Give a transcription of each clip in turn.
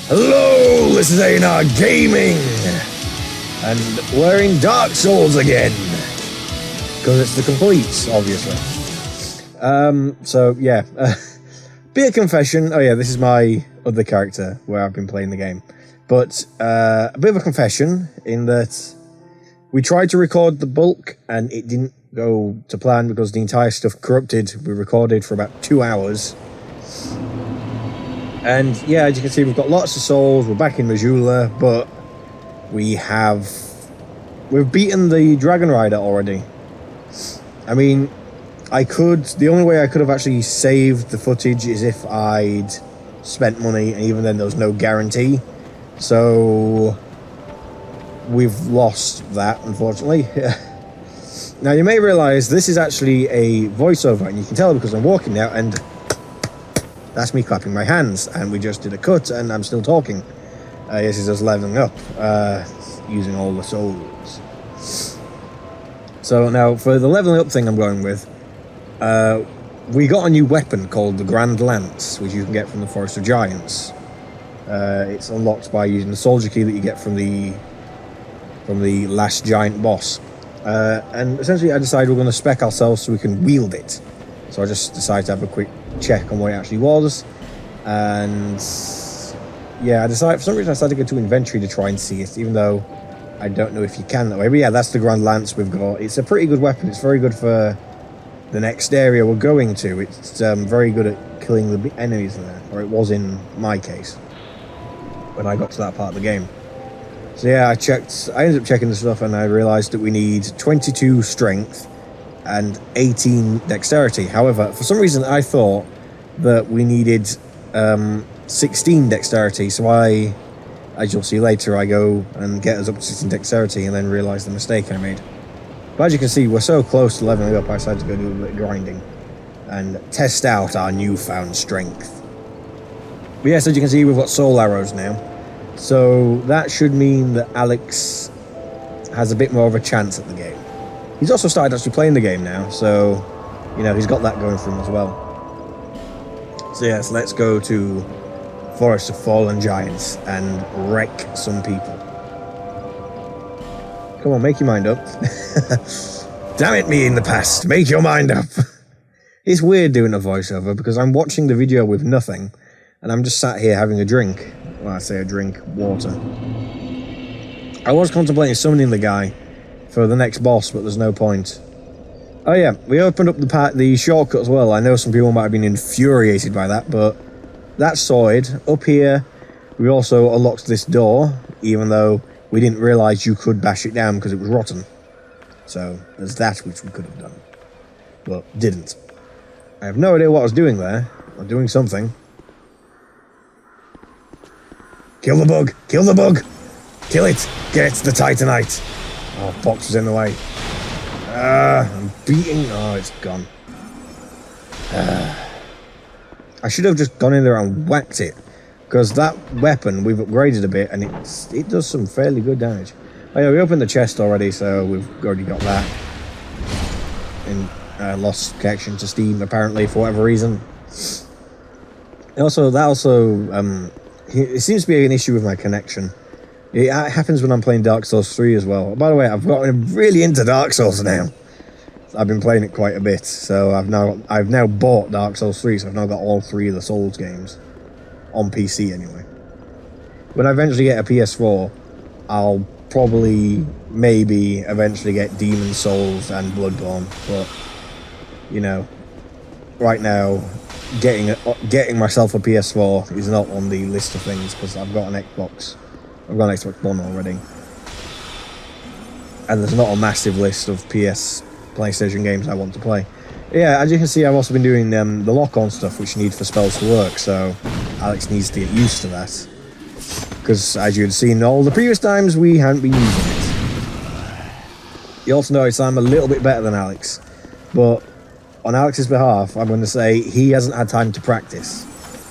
Hello, this is AnR Gaming, and we're in Dark Souls again, because it's the completes, obviously. So yeah, bit of confession. Oh yeah, this is my other character where I've been playing the game, but a bit of a confession in that we tried to record the bulk and it didn't go to plan because the entire stuff corrupted. We recorded for about 2 hours. And yeah, as you can see, we've got lots of souls. We're back in Majula, but we've beaten the Dragon Rider already. I mean, the only way I could have actually saved the footage is if I'd spent money, and even then there was no guarantee. So we've lost that, unfortunately. Now you may realize this is actually a voiceover, and you can tell because I'm walking now, and that's me clapping my hands, and we just did a cut, and I'm still talking. Yes, it's just leveling up, using all the souls. So now, for the leveling up thing I'm going with, we got a new weapon called the Grand Lance, which you can get from the Forest of Giants. It's unlocked by using the soldier key that you get from the last giant boss. And essentially I decided we're going to spec ourselves so we can wield it. So I just decided to have a quick check on what it actually was, and yeah, for some reason I decided to go to inventory to try and see it, even though I don't know if you can that way. But yeah, that's the Grand Lance we've got. It's a pretty good weapon. It's very good for the next area we're going to. It's very good at killing the enemies there, or it was in my case when I got to that part of the game. So yeah, I ended up checking the stuff, and I realized that we need 22 strength and 18 dexterity. However, for some reason I thought that we needed 16 dexterity, so as you'll see later, I go and get us up to 16 dexterity and then realise the mistake I made. But as you can see, we're so close to leveling up, I decided to go do a bit of grinding and test out our newfound strength. But yes, as you can see, we've got soul arrows now, so that should mean that Alex has a bit more of a chance at the game. He's also started actually playing the game now, so, you know, he's got that going for him as well. So yes, let's go to Forest of Fallen Giants and wreck some people. Come on, make your mind up. Damn it, me in the past, make your mind up. It's weird doing a voiceover because I'm watching the video with nothing, and I'm just sat here having a drink. Well, I say a drink, water. I was contemplating summoning the guy for the next boss, but there's no point. Oh yeah, we opened up the shortcut as well. I know some people might have been infuriated by that, but that's sorted. Up here, we also unlocked this door, even though we didn't realise you could bash it down because it was rotten. So there's that which we could have done, but didn't. I have no idea what I was doing there. I'm doing something. Kill the bug! Kill the bug! Kill it! Get the Titanite! Oh, box was in the way. I'm beating... Oh, it's gone. I should have just gone in there and whacked it, because that weapon, we've upgraded a bit, and it does some fairly good damage. Oh yeah, we opened the chest already, so we've already got that. And lost connection to Steam, apparently, for whatever reason. It seems to be an issue with my connection. It happens when I'm playing Dark Souls 3 as well. By the way, I've gotten really into Dark Souls now. I've been playing it quite a bit, so I've now bought Dark Souls 3, so I've now got all 3 of the Souls games. On PC, anyway. When I eventually get a PS4, I'll probably, maybe, eventually get Demon Souls and Bloodborne, but, you know, right now, getting myself a PS4 is not on the list of things, because I've got an Xbox. I've got an Xbox One already. And there's not a massive list of PlayStation games I want to play. Yeah, as you can see, I've also been doing the lock-on stuff, which you need for spells to work, so Alex needs to get used to that. Because, as you'd seen all the previous times, we hadn't been using it. You also notice I'm a little bit better than Alex, but on Alex's behalf, I'm going to say he hasn't had time to practice.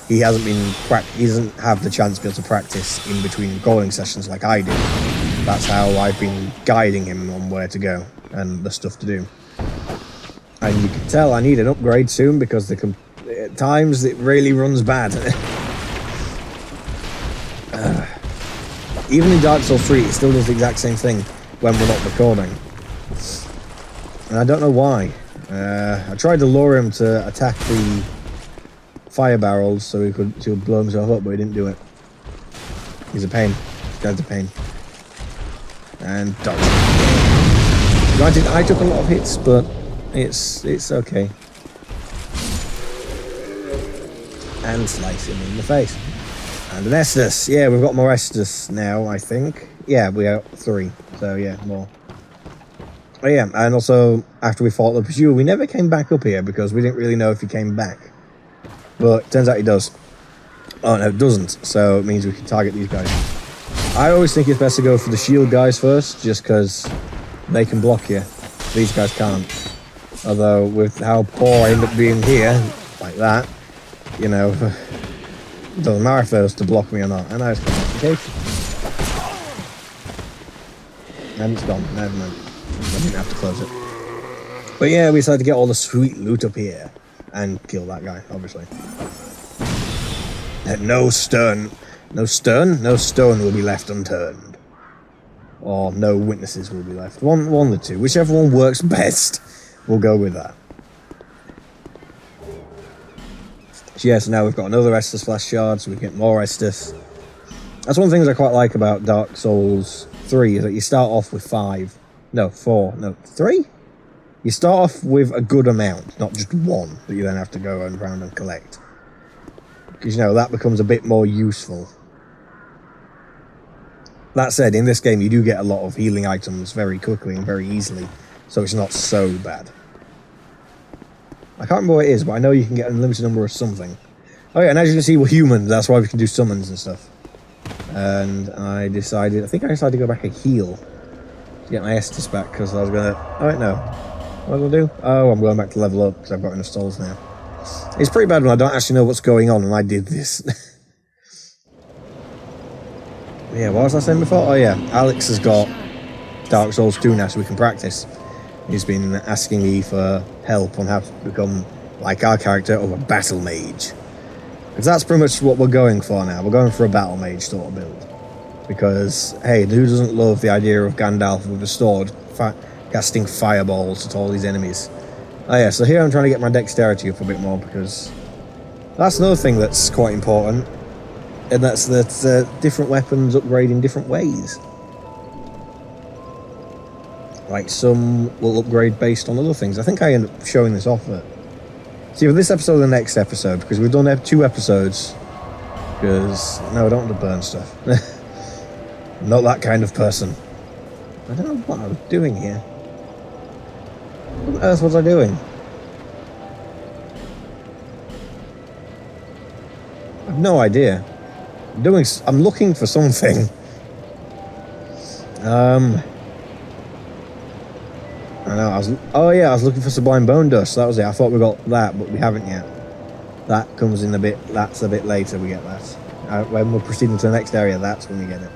He doesn't have the chance to be able to practice in between recording sessions like I do. That's how I've been guiding him on where to go and the stuff to do. And you can tell I need an upgrade soon because at times it really runs bad. Even in Dark Souls 3, it still does the exact same thing when we're not recording. And I don't know why. I tried to lure him to attack the fire barrels so he would blow himself up, but he didn't do it. He's a pain. This guy's a pain. And dodge. Granted, I took a lot of hits, but it's okay. And slice him in the face. And an Estus. Yeah, we've got more Estus now, I think. Yeah, we got 3. So yeah, more. Oh yeah, and also after we fought the Pursuer, we never came back up here because we didn't really know if he came back. But turns out he does. Oh no, it doesn't. So it means we can target these guys. I always think it's best to go for the shield guys first, just because they can block you. These guys can't. Although with how poor I end up being here, like that, you know, it doesn't matter if those to block me or not. And now it's gone. Okay. And it's gone. Never mind. I didn't have to close it. But yeah, we decided to get all the sweet loot up here and kill that guy, obviously. No stone will be left unturned. Or no witnesses will be left. One of the two. Whichever one works best, we'll go with that. So yeah, so now we've got another Estus Flash Shard, so we get more Estus. That's one of the things I quite like about Dark Souls 3, is that you start off with 3? You start off with a good amount, not just one, that you then have to go around and collect. Because, you know, that becomes a bit more useful. That said, in this game, you do get a lot of healing items very quickly and very easily, so it's not so bad. I can't remember what it is, but I know you can get an unlimited number of something. Oh yeah, and as you can see, we're human, that's why we can do summons and stuff. And I think I decided to go back and heal to get my Estus back, because I was going to... Oh wait, no. What am I going to do? Oh, I'm going back to level up, because I've got enough souls now. It's pretty bad when I don't actually know what's going on, and I did this. Yeah, what was I saying before? Oh yeah, Alex has got Dark Souls 2 now, so we can practice. He's been asking me for help on how to become, like our character, of a battle mage. Because that's pretty much what we're going for now. We're going for a battle mage sort of build. Because, hey, who doesn't love the idea of Gandalf with a sword casting fireballs at all these enemies? Oh yeah, so here I'm trying to get my dexterity up a bit more, because that's another thing that's quite important. And that's that different weapons upgrade in different ways. Like, some will upgrade based on other things. I think I end up showing this off at... See, for this episode or the next episode, because we've done 2 episodes. Because, no, I don't want to burn stuff. I'm not that kind of person. I don't know what I was doing here. What on earth was I doing? I have no idea. I'm looking for something. I know, I was looking for Sublime Bone Dust, that was it. I thought we got that, but we haven't yet. That comes in that's a bit later we get that. When we're proceeding to the next area, that's when we get it.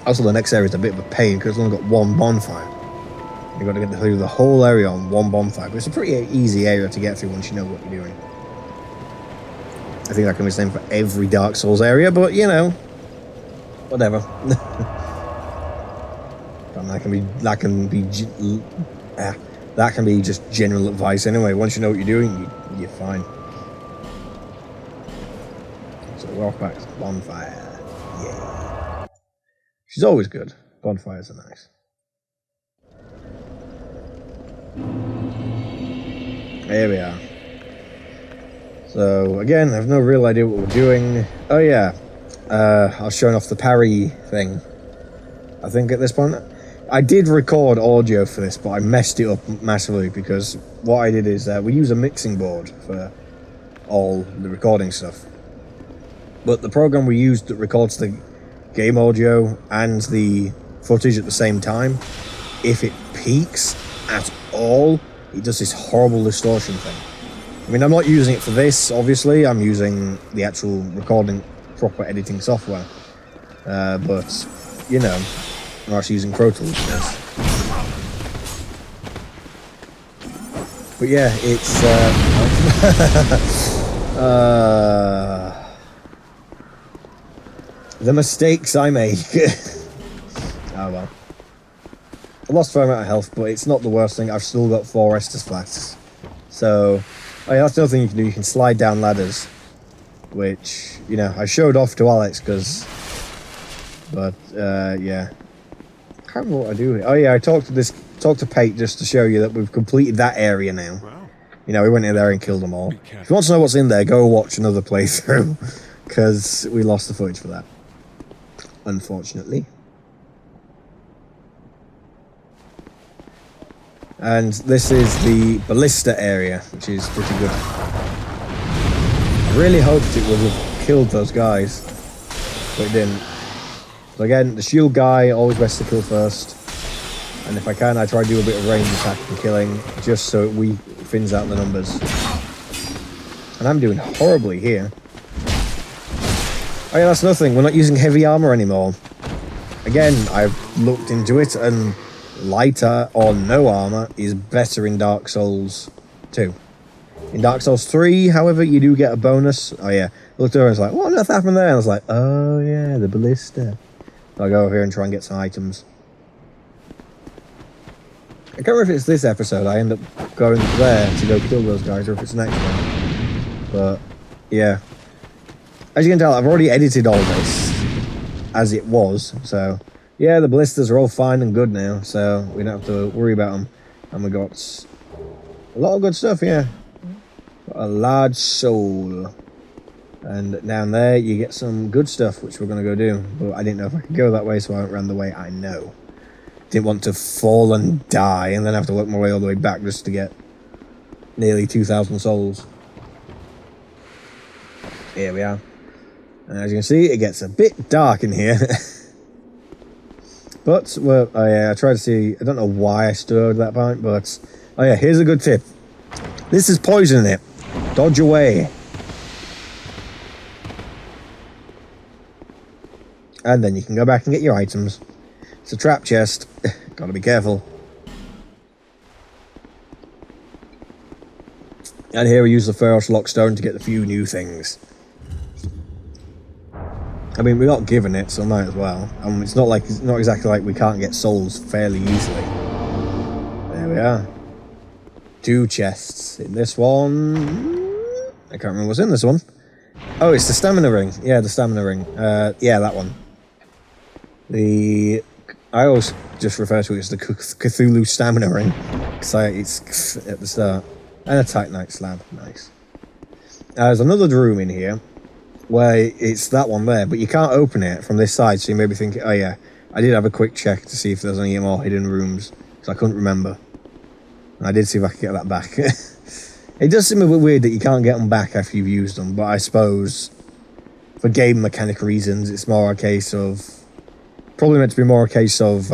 Also, the next area is a bit of a pain, because it's only got one bonfire. You've got to get through the whole area on one bonfire, but it's a pretty easy area to get through once you know what you're doing. I think that can be the same for every Dark Souls area, but, you know, whatever. That can be just general advice anyway. Once you know what you're doing, you're fine. So we're off back to bonfire. Yay. She's always good. Bonfires are nice. Here we are. So again, I have no real idea what we're doing. Oh yeah, I was showing off the parry thing. I think at this point, I did record audio for this, but I messed it up massively, because what I did is we use a mixing board for all the recording stuff. But the program we used that records the game audio and the footage at the same time, if it peaks at all, it does this horrible distortion thing. I mean, I'm not using it for this, obviously. I'm using the actual recording, proper editing software. But, you know, I'm actually using Pro Tools for this. But yeah, it's... The mistakes I make. Oh well. I lost a fair amount of health, but it's not the worst thing. I've still got 4 Estus flasks. So, oh yeah, that's the other thing you can do. You can slide down ladders. Which, you know, I showed off to Alex because... But, yeah. I can't remember what I do here. Oh yeah, I talked to Pate just to show you that we've completed that area now. Wow. You know, we went in there and killed them all. If you want to know what's in there, go watch another playthrough. Because we lost the footage for that. Unfortunately. And this is the ballista area, which is pretty good. I really hoped it would have killed those guys, but it didn't. So again, the shield guy, always best to kill first. And if I can, I try to do a bit of range attack and killing, just so it thins out the numbers. And I'm doing horribly here. Oh yeah, that's nothing. We're not using heavy armor anymore. Again, I've looked into it, and lighter or no armor is better in Dark Souls 2. In Dark Souls 3, however, you do get a bonus. Oh yeah, I looked over and was like, what on earth happened there? And I was like, oh yeah, the ballista. So I'll go over here and try and get some items. I can't remember if it's this episode I end up going there to go kill those guys, or if it's the next one. But yeah. As you can tell, I've already edited all this as it was, so yeah, the ballistas are all fine and good now, so we don't have to worry about them. And we got a lot of good stuff, yeah. Got a large soul. And down there, you get some good stuff, which we're going to go do. But I didn't know if I could go that way, so I went around the way I know. Didn't want to fall and die, and then have to work my way all the way back just to get nearly 2,000 souls. Here we are. And as you can see, it gets a bit dark in here. But, well, I tried to see... I don't know why I stood at that point, but... Oh yeah, here's a good tip. This is poison in it. Dodge away. And then you can go back and get your items. It's a trap chest. Gotta be careful. And here we use the Ferros Lockstone to get a few new things. I mean, we got given it, so might as well. It's not exactly like we can't get souls fairly easily. There we are. 2 chests. In this one... I can't remember what's in this one. Oh, it's the stamina ring. Yeah, the stamina ring. Yeah, that one. I always just refer to it as the Cthulhu stamina ring. Because it's at the start. And a Titanite slab. Nice. There's another room in here. Where it's that one there, but you can't open it from this side, so you may be thinking, oh yeah, I did have a quick check to see if there's any more hidden rooms, because I couldn't remember. And I did see if I could get that back. It does seem a bit weird that you can't get them back after you've used them, but I suppose for game mechanic reasons, it's more a case of... Probably meant to be more a case of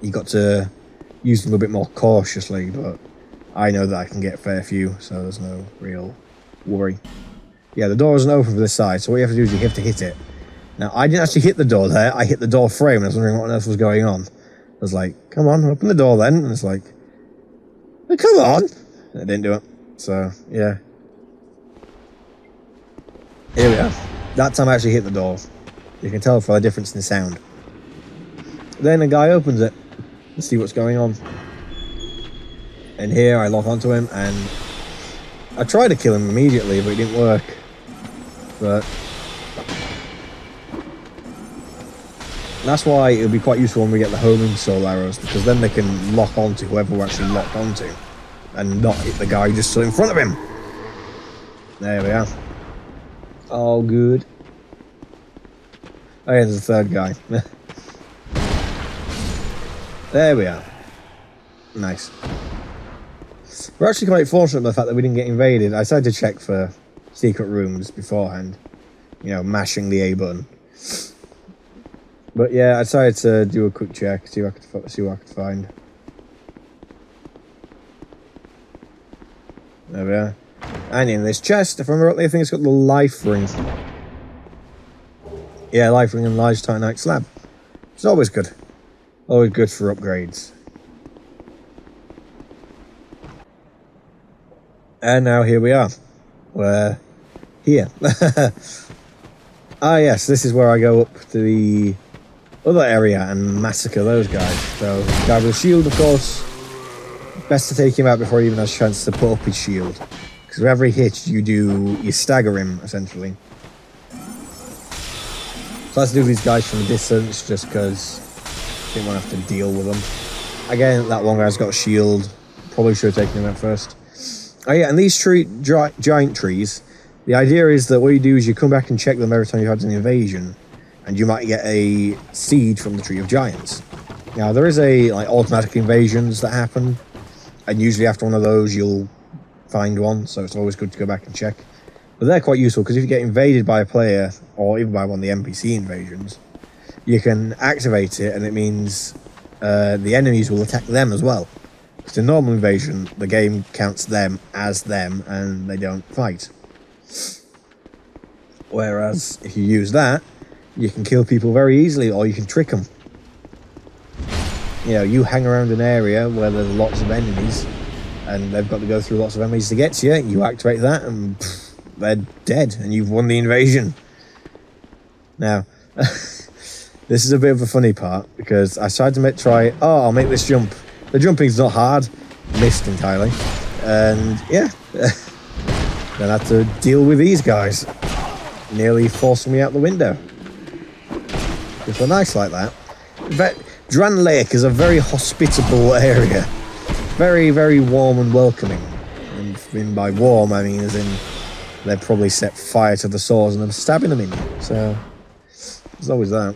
you got to use them a bit more cautiously, but I know that I can get a fair few, so there's no real worry. Yeah, the door isn't open for this side, so what you have to do is you have to hit it. Now, I didn't actually hit the door there, I hit the door frame, and I was wondering what on earth was going on. I was like, come on, open the door then, and it's like, oh, come on! And it didn't do it, so, yeah. Here we are. That time I actually hit the door. You can tell for the difference in sound. Then a guy opens it. Let's see what's going on. And here I lock onto him, and I tried to kill him immediately, but it didn't work. But that's why it would be quite useful when we get the homing soul arrows, because then they can lock onto whoever we're actually locked onto and not hit the guy just stood in front of him. There we are. All good. Oh yeah, there's a third guy. There we are. Nice. We're actually quite fortunate by the fact that we didn't get invaded. I decided to check for secret rooms beforehand. You know, mashing the A button. But yeah, I decided to do a quick check, see what I could find. There we are. And in this chest, if I remember rightly, I think it's got the life ring. Yeah, life ring and large titanite slab. It's always good. Always good for upgrades. And now here we are. We're here. Ah, yes, this is where I go up to the other area and massacre those guys. So, guy with a shield, of course, best to take him out before he even has a chance to put up his shield. Because with every hit, you stagger him, essentially. So let's do these guys from a distance, just because I didn't want to have to deal with them. Again, that one guy's got a shield. Probably should have taken him out first. Oh yeah, and these giant trees, the idea is that what you do is you come back and check them every time you've had an invasion, and you might get a seed from the Tree of Giants. Now, there is automatic invasions that happen, and usually after one of those you'll find one, so it's always good to go back and check. But they're quite useful, because if you get invaded by a player, or even by one of the NPC invasions, you can activate it, and it means the enemies will attack them as well. Because in normal invasion, the game counts them as them, and they don't fight. Whereas, if you use that, you can kill people very easily, or you can trick them. You know, you hang around an area where there's lots of enemies, and they've got to go through lots of enemies to get to you. You activate that, and they're dead, and you've won the invasion. Now, this is a bit of a funny part, because I tried to I'll make this jump. The jumping's not hard, missed entirely, and yeah, then I had to deal with these guys, nearly forcing me out the window. If they're nice like that. But Dran Lake is a very hospitable area, very, very warm and welcoming. And by warm, I mean as in they'd probably set fire to the swords and I'm stabbing them in you. So there's always that.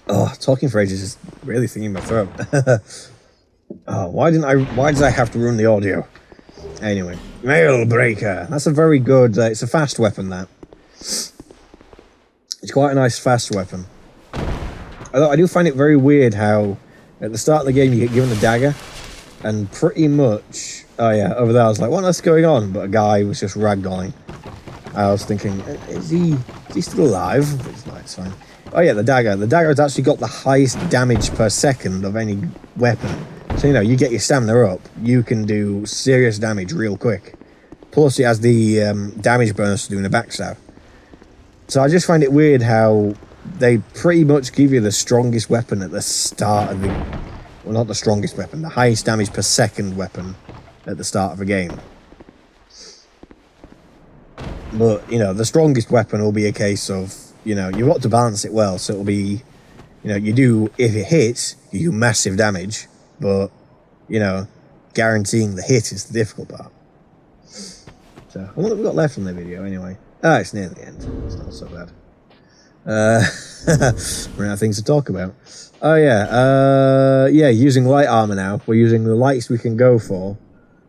Oh, talking for ages is really thinking my throat. Oh, why did I have to ruin the audio? Anyway, Mail Breaker. That's a very good, it's a fast weapon, that. It's quite a nice fast weapon. Although I do find it very weird how at the start of the game you get given a dagger, and pretty much, oh yeah, over there I was like, what else is going on? But a guy was just ragdolling. I was thinking, is he still alive? It's not, it's fine. Oh yeah, the dagger. The dagger has actually got the highest damage per second of any weapon. So, you know, you get your stamina up, you can do serious damage real quick. Plus, it has the damage bonus to doing a backstab. So I just find it weird how they pretty much give you the strongest weapon at the start of the... Well, not the strongest weapon, the highest damage per second weapon at the start of a game. But, you know, the strongest weapon will be a case of, you know, you've got to balance it well. So it'll be, you know, you do, if it hits, you do massive damage. But, you know, guaranteeing the hit is the difficult part. So, I wonder what we've got left on the video anyway. Ah, it's near the end. It's not so bad. We're out of things to talk about. Oh yeah, yeah, using light armor now. We're using the lights we can go for.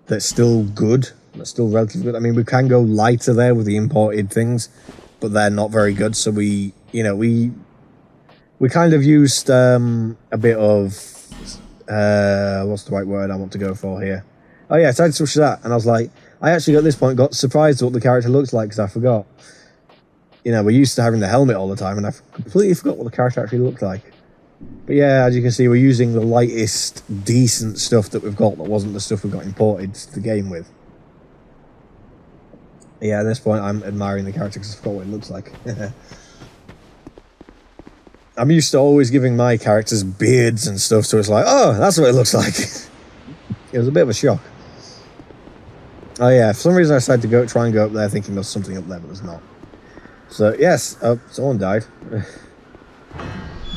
That's still good. That's still relatively good. I mean, we can go lighter there with the imported things, but they're not very good. So we kind of used a bit of what's the right word I want to go for here? Oh yeah, I tried to switch that, and I was like, I actually at this point got surprised at what the character looks like because I forgot. You know, we're used to having the helmet all the time, and I completely forgot what the character actually looked like. But yeah, as you can see, we're using the lightest, decent stuff that we've got that wasn't the stuff we got imported to the game with. Yeah, at this point, I'm admiring the character because I forgot what it looks like. I'm used to always giving my characters beards and stuff, so it's like, oh, that's what it looks like. It was a bit of a shock. Oh yeah, for some reason I decided to try and go up there thinking there's something up there, but there's not. So, yes, someone died.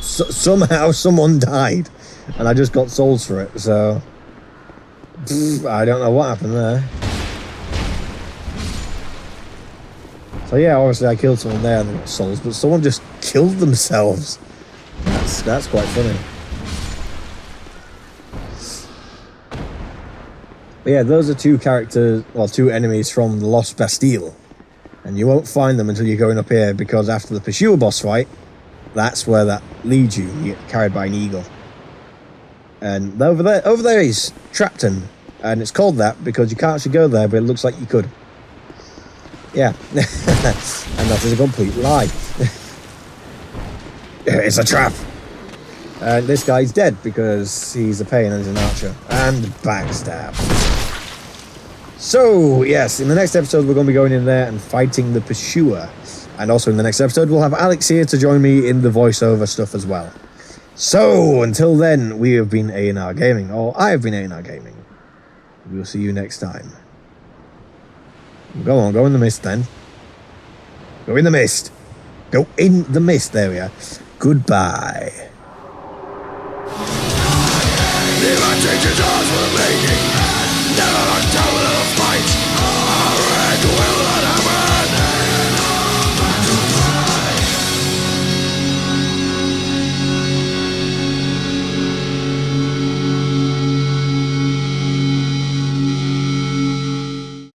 Somehow someone died, and I just got souls for it, so... I don't know what happened there. So yeah, obviously I killed someone there and they got souls, but someone just killed themselves. That's quite funny. But yeah, those are two enemies from the Lost Bastille. And you won't find them until you're going up here, because after the Pursuer boss fight, that's where that leads you. You get carried by an eagle. And over there is Trapton. And it's called that because you can't actually go there, but it looks like you could. Yeah. And that is a complete lie. It's a trap. And this guy's dead because he's a pain and he's an archer. And backstab. So, yes, in the next episode, we're going to be going in there and fighting the Pursuer. And also in the next episode, we'll have Alex here to join me in the voiceover stuff as well. So, until then, we have been AnR Gaming, or I have been AnR Gaming. We'll see you next time. Go on, go in the mist then. Go in the mist. Go in the mist, there we are. Goodbye. Never changes us for the making. Never until the fight. Our end will